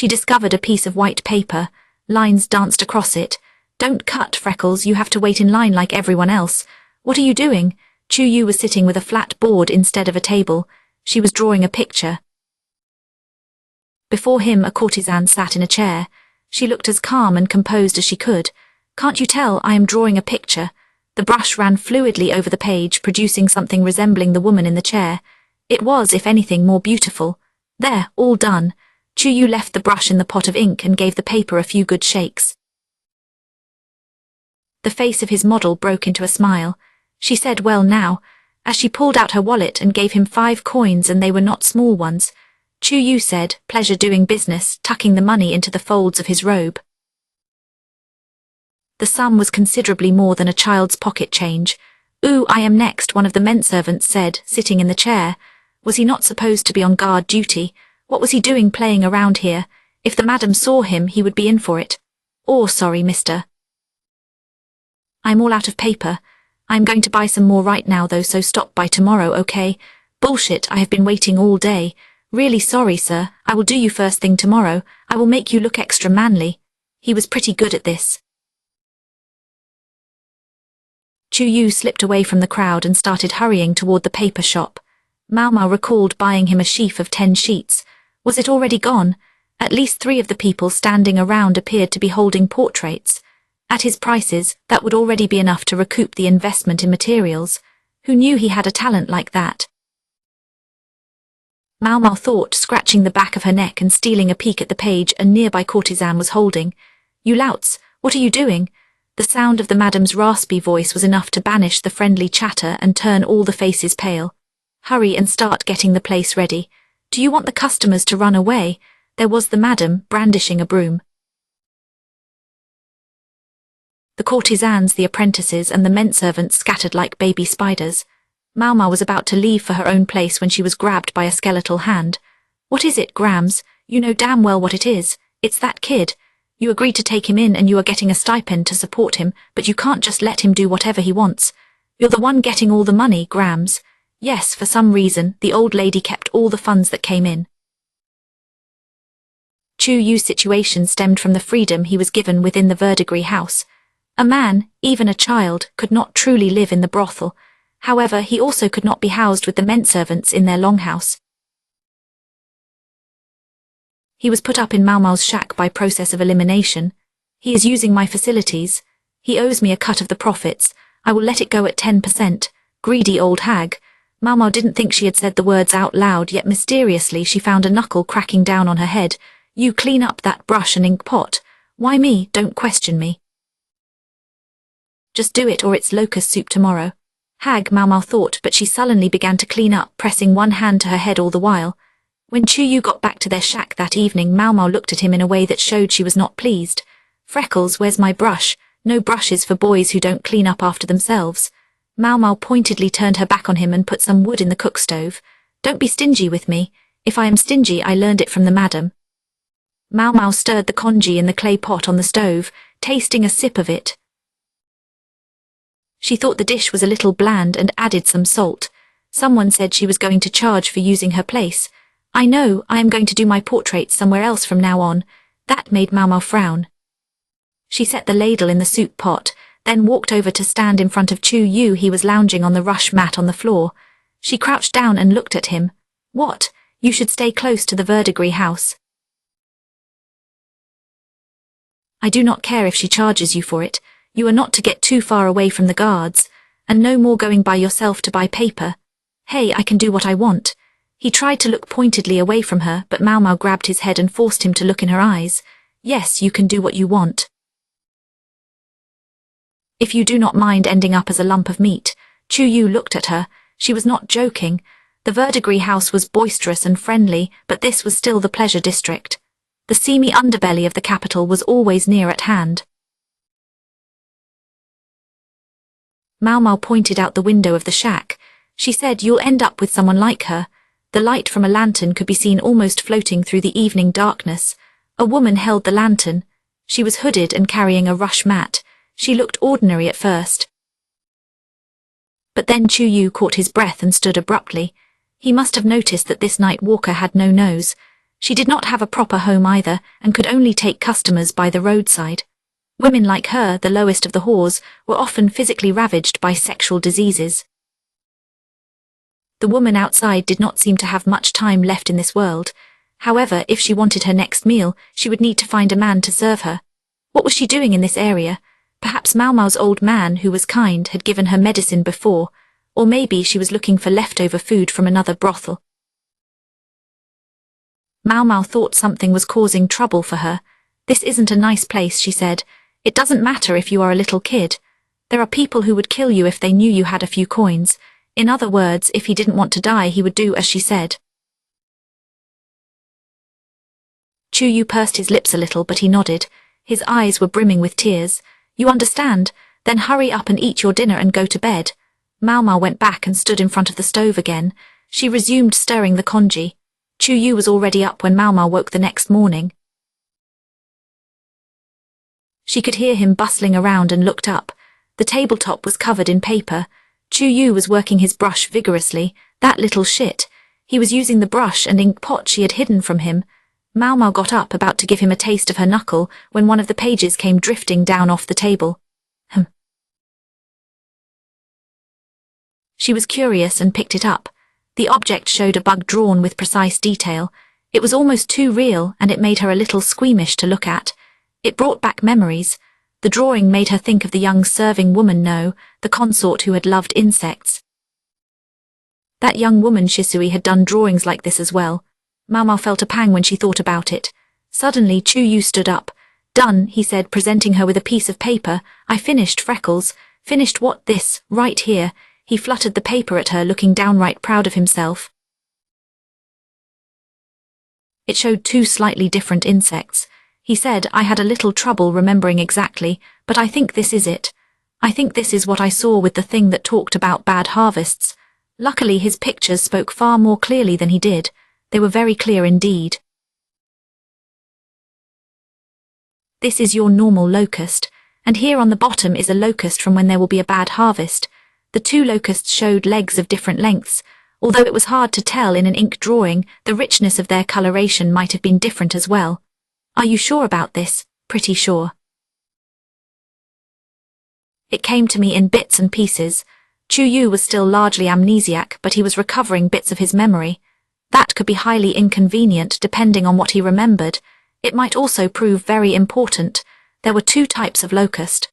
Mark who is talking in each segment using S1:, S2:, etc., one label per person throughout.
S1: She discovered a piece of white paper. Lines danced across it. "Don't cut, Freckles, you have to wait in line like everyone else. What are you doing?" Chu-Yu was sitting with a flat board instead of a table. She was drawing a picture. Before him, a courtesan sat in a chair. She looked as calm and composed as she could. "Can't you tell I am drawing a picture?" The brush ran fluidly over the page, producing something resembling the woman in the chair. It was, if anything, more beautiful. "There, all done." Chu-Yu left the brush in the pot of ink and gave the paper a few good shakes. The face of his model broke into a smile. She said, "Well now," as she pulled out her wallet and gave him 5 coins, and they were not small ones. Chu-Yu said, "Pleasure doing business," tucking the money into the folds of his robe. The sum was considerably more than a child's pocket change. "Ooh, I am next," one of the menservants said, sitting in the chair. Was he not supposed to be on guard duty? What was he doing playing around here? If the madam saw him, he would be in for it. "Oh, sorry, mister. I'm all out of paper. I'm going to buy some more right now though, so stop by tomorrow, okay?" "Bullshit, I have been waiting all day." "Really sorry, sir. I will do you first thing tomorrow. I will make you look extra manly." He was pretty good at this. Chu-Yu slipped away from the crowd and started hurrying toward the paper shop. Maomao recalled buying him a sheaf of 10 sheets. Was it already gone? At least 3 of the people standing around appeared to be holding portraits. At his prices, that would already be enough to recoup the investment in materials. Who knew he had a talent like that? Maomao thought, scratching the back of her neck and stealing a peek at the page a nearby courtesan was holding. "You louts, what are you doing?" The sound of the madam's raspy voice was enough to banish the friendly chatter and turn all the faces pale. "Hurry and start getting the place ready. Do you want the customers to run away?" There was the madam, brandishing a broom. The courtesans, the apprentices, and the menservants scattered like baby spiders. Maomao was about to leave for her own place when she was grabbed by a skeletal hand. "What is it, Grams? You know damn well what it is. It's that kid. You agreed to take him in and you are getting a stipend to support him, but you can't just let him do whatever he wants. You're the one getting all the money, Grams." Yes, for some reason, the old lady kept all the funds that came in. Chu-Yu's situation stemmed from the freedom he was given within the verdigris house. A man, even a child, could not truly live in the brothel. However, he also could not be housed with the menservants in their longhouse. He was put up in Maomao's shack by process of elimination. "He is using my facilities. He owes me a cut of the profits. I will let it go at 10%. Greedy old hag." Maomao didn't think she had said the words out loud, yet mysteriously she found a knuckle cracking down on her head. "You clean up that brush and ink pot." "Why me? Don't question me. Just do it or it's locust soup tomorrow." "Hag," Maomao thought, but she sullenly began to clean up, pressing one hand to her head all the while. When Chu-Yu got back to their shack that evening, Maomao looked at him in a way that showed she was not pleased. "Freckles, where's my brush? No brushes for boys who don't clean up after themselves." Maomao pointedly turned her back on him and put some wood in the cook stove. "Don't be stingy with me. If I am stingy, I learned it from the madam." Maomao stirred the congee in the clay pot on the stove, tasting a sip of it. She thought the dish was a little bland and added some salt. Someone said she was going to charge for using her place. "I know, I am going to do my portraits somewhere else from now on." That made Maomao frown. She set the ladle in the soup pot, then walked over to stand in front of Chu-Yu. He was lounging on the rush mat on the floor. She crouched down and looked at him. "What? You should stay close to the verdigris house." "I do not care if she charges you for it. You are not to get too far away from the guards, and no more going by yourself to buy paper. Hey, I can do what I want." He tried to look pointedly away from her, but Maomao grabbed his head and forced him to look in her eyes. "Yes, you can do what you want. If you do not mind ending up as a lump of meat." Chu-Yu looked at her. She was not joking. The verdigris house was boisterous and friendly, but this was still the pleasure district. The seamy underbelly of the capital was always near at hand. Maomao pointed out the window of the shack. She said, "You'll end up with someone like her." The light from a lantern could be seen almost floating through the evening darkness. A woman held the lantern. She was hooded and carrying a rush mat. She looked ordinary at first. But then Chu-Yu caught his breath and stood abruptly. He must have noticed that this night walker had no nose. She did not have a proper home either, and could only take customers by the roadside. Women like her, the lowest of the whores, were often physically ravaged by sexual diseases. The woman outside did not seem to have much time left in this world. However, if she wanted her next meal, she would need to find a man to serve her. What was she doing in this area? Perhaps Maomao's old man, who was kind, had given her medicine before, or maybe she was looking for leftover food from another brothel. Maomao thought something was causing trouble for her. This isn't a nice place, she said. It doesn't matter if you are a little kid. There are people who would kill you if they knew you had a few coins. In other words, if he didn't want to die, he would do as she said. Chuyu pursed his lips a little, but he nodded. His eyes were brimming with tears. You understand? Then hurry up and eat your dinner and go to bed. Maomao went back and stood in front of the stove again. She resumed stirring the congee. Chuyu was already up when Maomao woke the next morning. She could hear him bustling around and looked up. The tabletop was covered in paper. Chuyu was working his brush vigorously. That little shit. He was using the brush and ink pot she had hidden from him. Maomao got up, about to give him a taste of her knuckle, when one of the pages came drifting down off the table. She was curious and picked it up. The object showed a bug drawn with precise detail. It was almost too real, and it made her a little squeamish to look at. It brought back memories. The drawing made her think of the young serving woman No, the consort who had loved insects. That young woman Shisui had done drawings like this as well. Maomao felt a pang when she thought about it. Suddenly Chuyu stood up. Done, he said, presenting her with a piece of paper. I finished, Freckles. Finished what? This, right here. He fluttered the paper at her, looking downright proud of himself. It showed two slightly different insects. He said, I had a little trouble remembering exactly, but I think this is it. I think this is what I saw with the thing that talked about bad harvests. Luckily his pictures spoke far more clearly than he did. They were very clear indeed. This is your normal locust, and here on the bottom is a locust from when there will be a bad harvest. The two locusts showed legs of different lengths. Although it was hard to tell in an ink drawing, the richness of their coloration might have been different as well. Are you sure about this? Pretty sure. It came to me in bits and pieces. Chuyu was still largely amnesiac, but he was recovering bits of his memory. That could be highly inconvenient depending on what he remembered. It might also prove very important. There were two types of locust.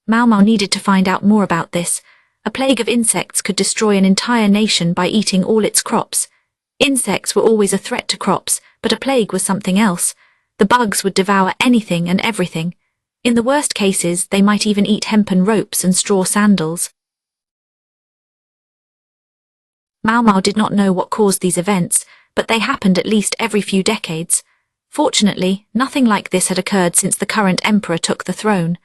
S1: Maomao needed to find out more about this. A plague of insects could destroy an entire nation by eating all its crops. Insects were always a threat to crops, but a plague was something else. The bugs would devour anything and everything. In the worst cases, they might even eat hempen ropes and straw sandals. Maomao did not know what caused these events, but they happened at least every few decades. Fortunately, nothing like this had occurred since the current emperor took the throne.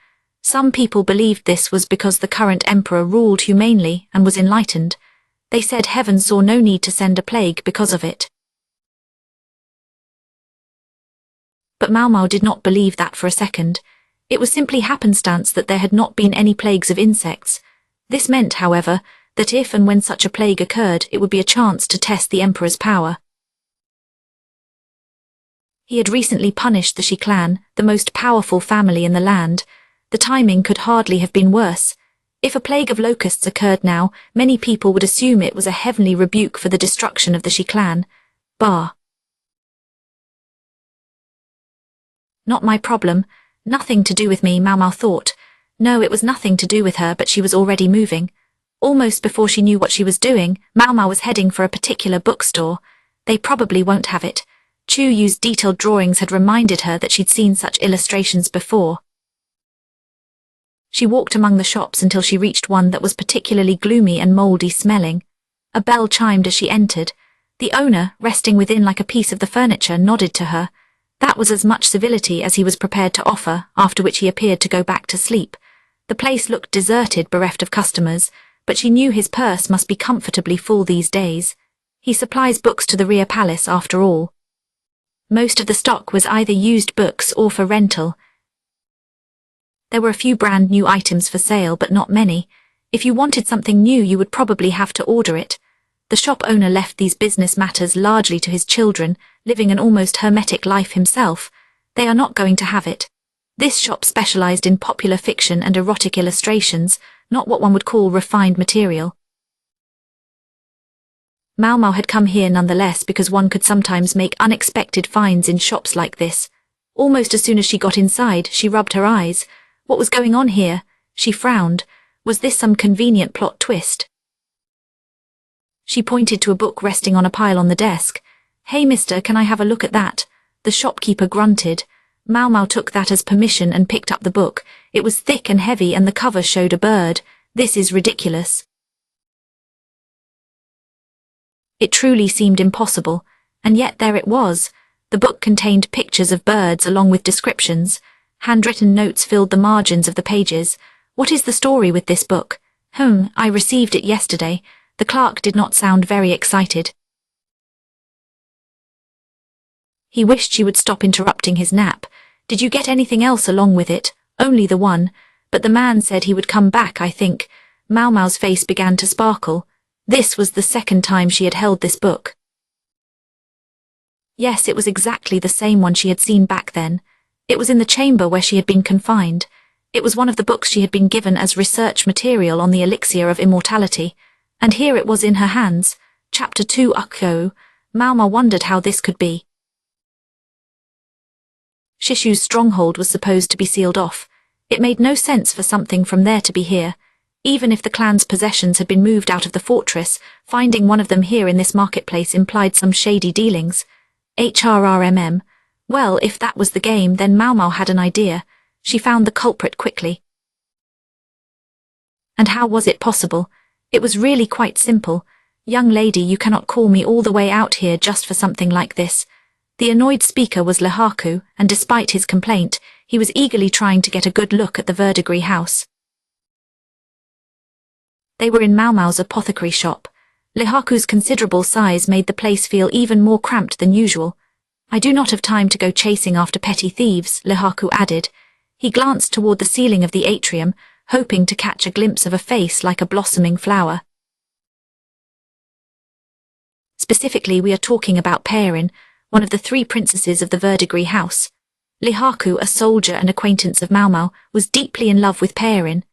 S1: Some people believed this was because the current emperor ruled humanely and was enlightened. They said heaven saw no need to send a plague because of it. But Maomao did not believe that for a second. It was simply happenstance that there had not been any plagues of insects. This meant, however, that if and when such a plague occurred, it would be a chance to test the emperor's power. He had recently punished the Shi clan, the most powerful family in the land. The timing could hardly have been worse. If a plague of locusts occurred now, many people would assume it was a heavenly rebuke for the destruction of the Shi clan. Not my problem. Nothing to do with me, Maomao thought. No, it was nothing to do with her, but she was already moving. Almost before she knew what she was doing, Maomao was heading for a particular bookstore. They probably won't have it. Chuyu's detailed drawings had reminded her that she'd seen such illustrations before. She walked among the shops until she reached one that was particularly gloomy and mouldy smelling. A bell chimed as she entered. The owner, resting within like a piece of the furniture, nodded to her. That was as much civility as he was prepared to offer, after which he appeared to go back to sleep. The place looked deserted, bereft of customers, but she knew his purse must be comfortably full these days. He supplies books to the rear palace after all. Most of the stock was either used books or for rental. There were a few brand new items for sale, but not many. If you wanted something new, you would probably have to order it. The shop owner left these business matters largely to his children, living an almost hermetic life himself. They are not going to have it. This shop specialized in popular fiction and erotic illustrations, not what one would call refined material. Maomao had come here nonetheless because one could sometimes make unexpected finds in shops like this. Almost as soon as she got inside, she rubbed her eyes. What was going on here? She frowned. Was this some convenient plot twist? She pointed to a book resting on a pile on the desk. "Hey mister, can I have a look at that?" The shopkeeper grunted. Maomao took that as permission and picked up the book. It was thick and heavy and the cover showed a bird. "This is ridiculous." It truly seemed impossible, and yet there it was. The book contained pictures of birds along with descriptions. Handwritten notes filled the margins of the pages. "What is the story with this book?" I received it yesterday." The clerk did not sound very excited. He wished she would stop interrupting his nap. "Did you get anything else along with it?" "Only the one. But the man said he would come back, I think." Maomao's face began to sparkle. This was the second time she had held this book. Yes, it was exactly the same one she had seen back then. It was in the chamber where she had been confined. It was one of the books she had been given as research material on the elixir of immortality. And here it was in her hands. Chapter 2 Ukko. Maomao wondered how this could be. Shishu's stronghold was supposed to be sealed off. It made no sense for something from there to be here. Even if the clan's possessions had been moved out of the fortress, finding one of them here in this marketplace implied some shady dealings. HRRMM. Well, if that was the game, then Maomao had an idea. She found the culprit quickly. And how was it possible? It was really quite simple. "Young lady, you cannot call me all the way out here just for something like this." The annoyed speaker was Lihaku, and despite his complaint, he was eagerly trying to get a good look at the verdigris house. They were in Maomao's apothecary shop. Lihaku's considerable size made the place feel even more cramped than usual. "I do not have time to go chasing after petty thieves," Lihaku added. He glanced toward the ceiling of the atrium, hoping to catch a glimpse of a face like a blossoming flower. Specifically, we are talking about Perrin, one of the 3 princesses of the verdigris house. Lihaku, a soldier and acquaintance of Maomao, was deeply in love with Perrin.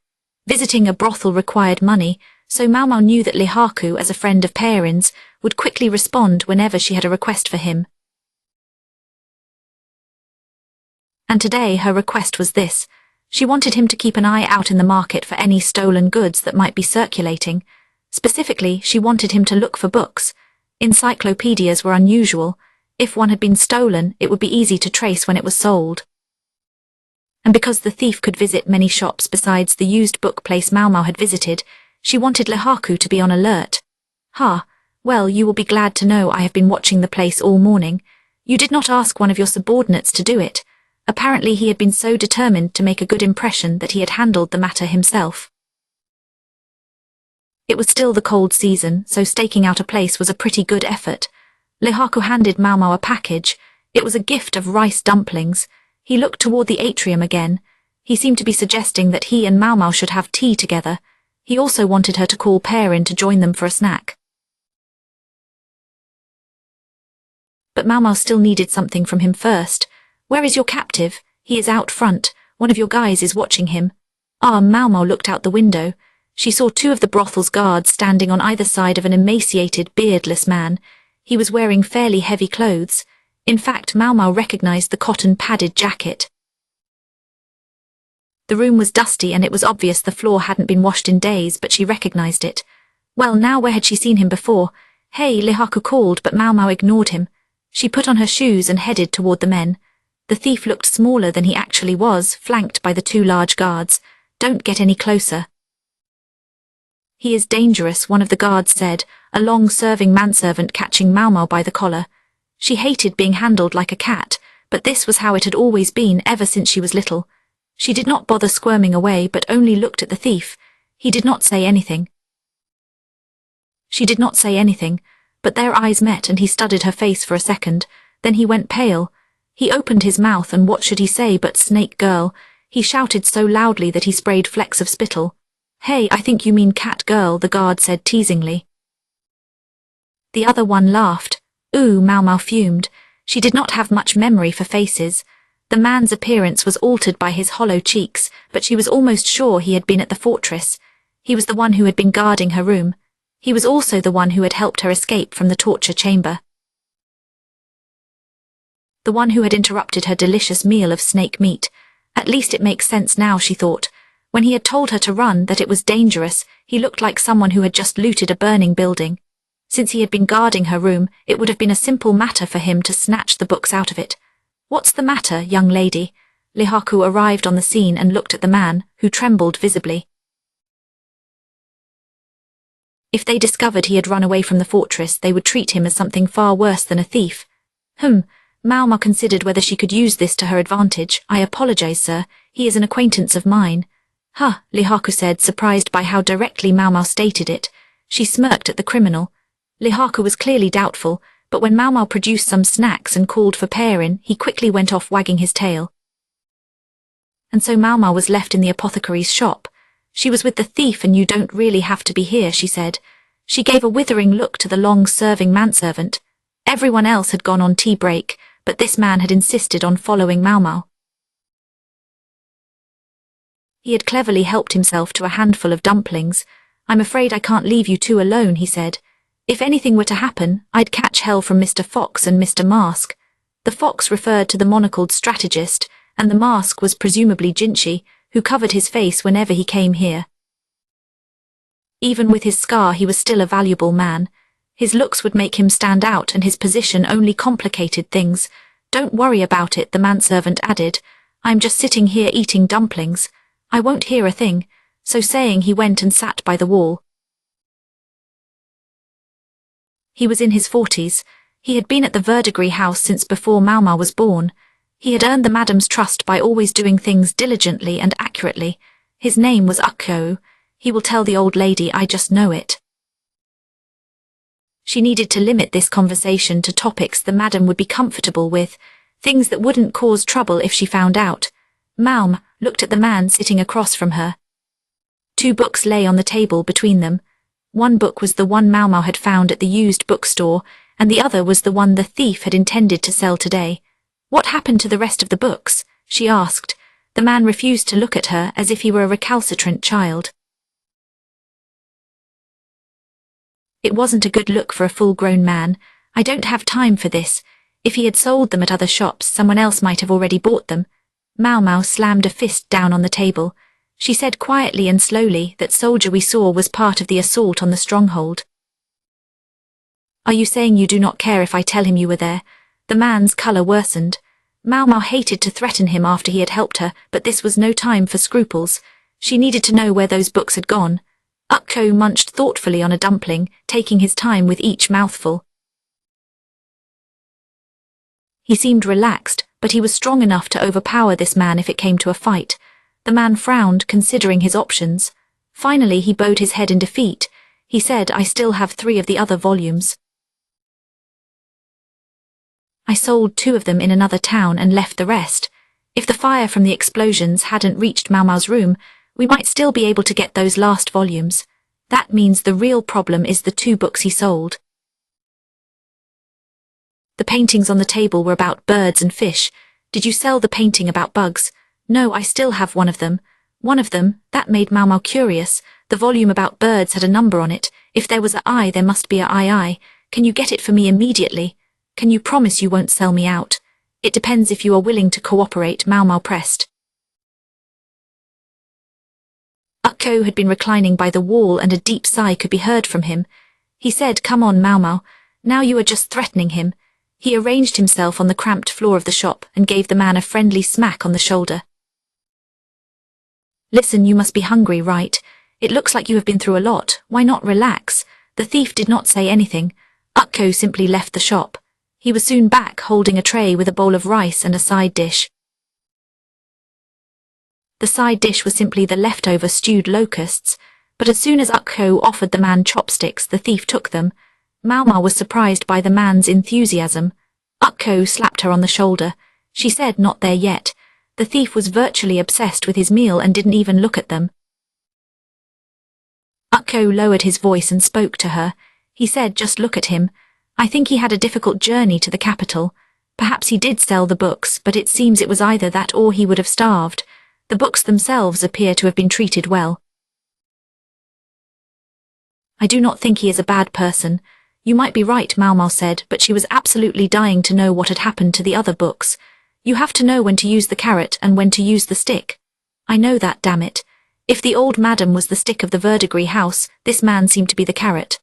S1: Visiting a brothel required money, so Maomao knew that Lihaku, as a friend of Perrin's, would quickly respond whenever she had a request for him. And today her request was this. She wanted him to keep an eye out in the market for any stolen goods that might be circulating. Specifically, she wanted him to look for books. Encyclopedias were unusual. If one had been stolen, it would be easy to trace when it was sold. And because the thief could visit many shops besides the used book place Maomao had visited, she wanted Lihaku to be on alert. Well, you will be glad to know I have been watching the place all morning. You did not ask one of your subordinates to do it. Apparently he had been so determined to make a good impression that he had handled the matter himself. It was still the cold season, so staking out a place was a pretty good effort. Lihaku handed Maomao a package. It was a gift of rice dumplings. He looked toward the atrium again. He seemed to be suggesting that he and Maomao should have tea together. He also wanted her to call Perrin to join them for a snack. But Maomao still needed something from him first. "Where is your captive?" "He is out front. One of your guys is watching him." Maomao looked out the window. She saw 2 of the brothel's guards standing on either side of an emaciated, beardless man. He was wearing fairly heavy clothes. In fact, Maomao recognized the cotton-padded jacket. The room was dusty and it was obvious the floor hadn't been washed in days, but she recognized it. Well, now where had she seen him before? "Hey," Lihaku called, but Maomao ignored him. She put on her shoes and headed toward the men. The thief looked smaller than he actually was, flanked by the 2 large guards. "Don't get any closer." "He is dangerous," one of the guards said, a long-serving manservant catching Maomao by the collar. She hated being handled like a cat, but this was how it had always been ever since she was little. She did not bother squirming away, but only looked at the thief. He did not say anything. She did not say anything, but their eyes met and he studied her face for a second. Then he went pale. He opened his mouth and what should he say but "Snake girl." He shouted so loudly that he sprayed flecks of spittle. "Hey, I think you mean cat girl," the guard said teasingly. The other one laughed. Ooh, Maomao fumed. She did not have much memory for faces. The man's appearance was altered by his hollow cheeks, but she was almost sure he had been at the fortress. He was the one who had been guarding her room. He was also the one who had helped her escape from the torture chamber. The one who had interrupted her delicious meal of snake meat. At least it makes sense now, she thought. When he had told her to run, that it was dangerous, he looked like someone who had just looted a burning building. Since he had been guarding her room, it would have been a simple matter for him to snatch the books out of it. What's the matter, young lady? Lihaku arrived on the scene and looked at the man, who trembled visibly. If they discovered he had run away from the fortress, they would treat him as something far worse than a thief. Maomao considered whether she could use this to her advantage. I apologize, sir. He is an acquaintance of mine. Huh, Lihaku said, surprised by how directly Maomao stated it. She smirked at the criminal. Lihaku was clearly doubtful, but when Maomao produced some snacks and called for Perrin, he quickly went off wagging his tail. And so Maomao was left in the apothecary's shop. She was with the thief, and you don't really have to be here, she said. She gave a withering look to the long-serving manservant. Everyone else had gone on tea break, but this man had insisted on following Maomao. He had cleverly helped himself to a handful of dumplings. I'm afraid I can't leave you two alone, he said. If anything were to happen, I'd catch hell from Mr. Fox and Mr. Mask. The fox referred to the monocled strategist, and the mask was presumably Jinchi, who covered his face whenever he came here. Even with his scar, he was still a valuable man. His looks would make him stand out, and his position only complicated things. Don't worry about it, the manservant added. I'm just sitting here eating dumplings. I won't hear a thing. So saying, he went and sat by the wall. He was in his 40s. He had been at the Verdigris house since before Maomao was born. He had earned the madam's trust by always doing things diligently and accurately. His name was Ukko. He will tell the old lady, I just know it. She needed to limit this conversation to topics the madam would be comfortable with, things that wouldn't cause trouble if she found out. Maomao looked at the man sitting across from her. 2 books lay on the table between them. One book was the one Maomao had found at the used bookstore, and the other was the one the thief had intended to sell today. What happened to the rest of the books? She asked. The man refused to look at her as if he were a recalcitrant child. It wasn't a good look for a full-grown man. I don't have time for this. If he had sold them at other shops, someone else might have already bought them. Maomao slammed a fist down on the table. She said quietly and slowly that soldier we saw was part of the assault on the stronghold. Are you saying you do not care if I tell him you were there? The man's colour worsened. Maomao hated to threaten him after he had helped her, but this was no time for scruples. She needed to know where those books had gone. Ukko munched thoughtfully on a dumpling, taking his time with each mouthful. He seemed relaxed, but he was strong enough to overpower this man if it came to a fight. The man frowned, considering his options. Finally, he bowed his head in defeat. He said, I still have 3 of the other volumes. I sold 2 of them in another town and left the rest. If the fire from the explosions hadn't reached Maomao's room, we might still be able to get those last volumes. That means the real problem is the 2 books he sold. The paintings on the table were about birds and fish. Did you sell the painting about bugs? No, I still have one of them. One of them, that made Maomao curious. The volume about birds had a number on it. If there was a I, there must be a II. Can you get it for me immediately? Can you promise you won't sell me out? It depends if you are willing to cooperate, Maomao pressed. Ukko had been reclining by the wall and a deep sigh could be heard from him. He said, Come on, Maomao. Now you are just threatening him. He arranged himself on the cramped floor of the shop and gave the man a friendly smack on the shoulder. Listen, you must be hungry, right? It looks like you have been through a lot. Why not relax? The thief did not say anything. Ukko simply left the shop. He was soon back holding a tray with a bowl of rice and a side dish. The side dish was simply the leftover stewed locusts, but as soon as Ukko offered the man chopsticks, the thief took them. Maomao was surprised by the man's enthusiasm. Ukko slapped her on the shoulder. She said, Not there yet. The thief was virtually obsessed with his meal and didn't even look at them. Ukko lowered his voice and spoke to her. He said, Just look at him. I think he had a difficult journey to the capital. Perhaps he did sell the books, but it seems it was either that or he would have starved. The books themselves appear to have been treated well. I do not think he is a bad person. You might be right, Maomao said, but she was absolutely dying to know what had happened to the other books. You have to know when to use the carrot and when to use the stick. I know that, damn it. If the old madam was the stick of the verdigris house, this man seemed to be the carrot.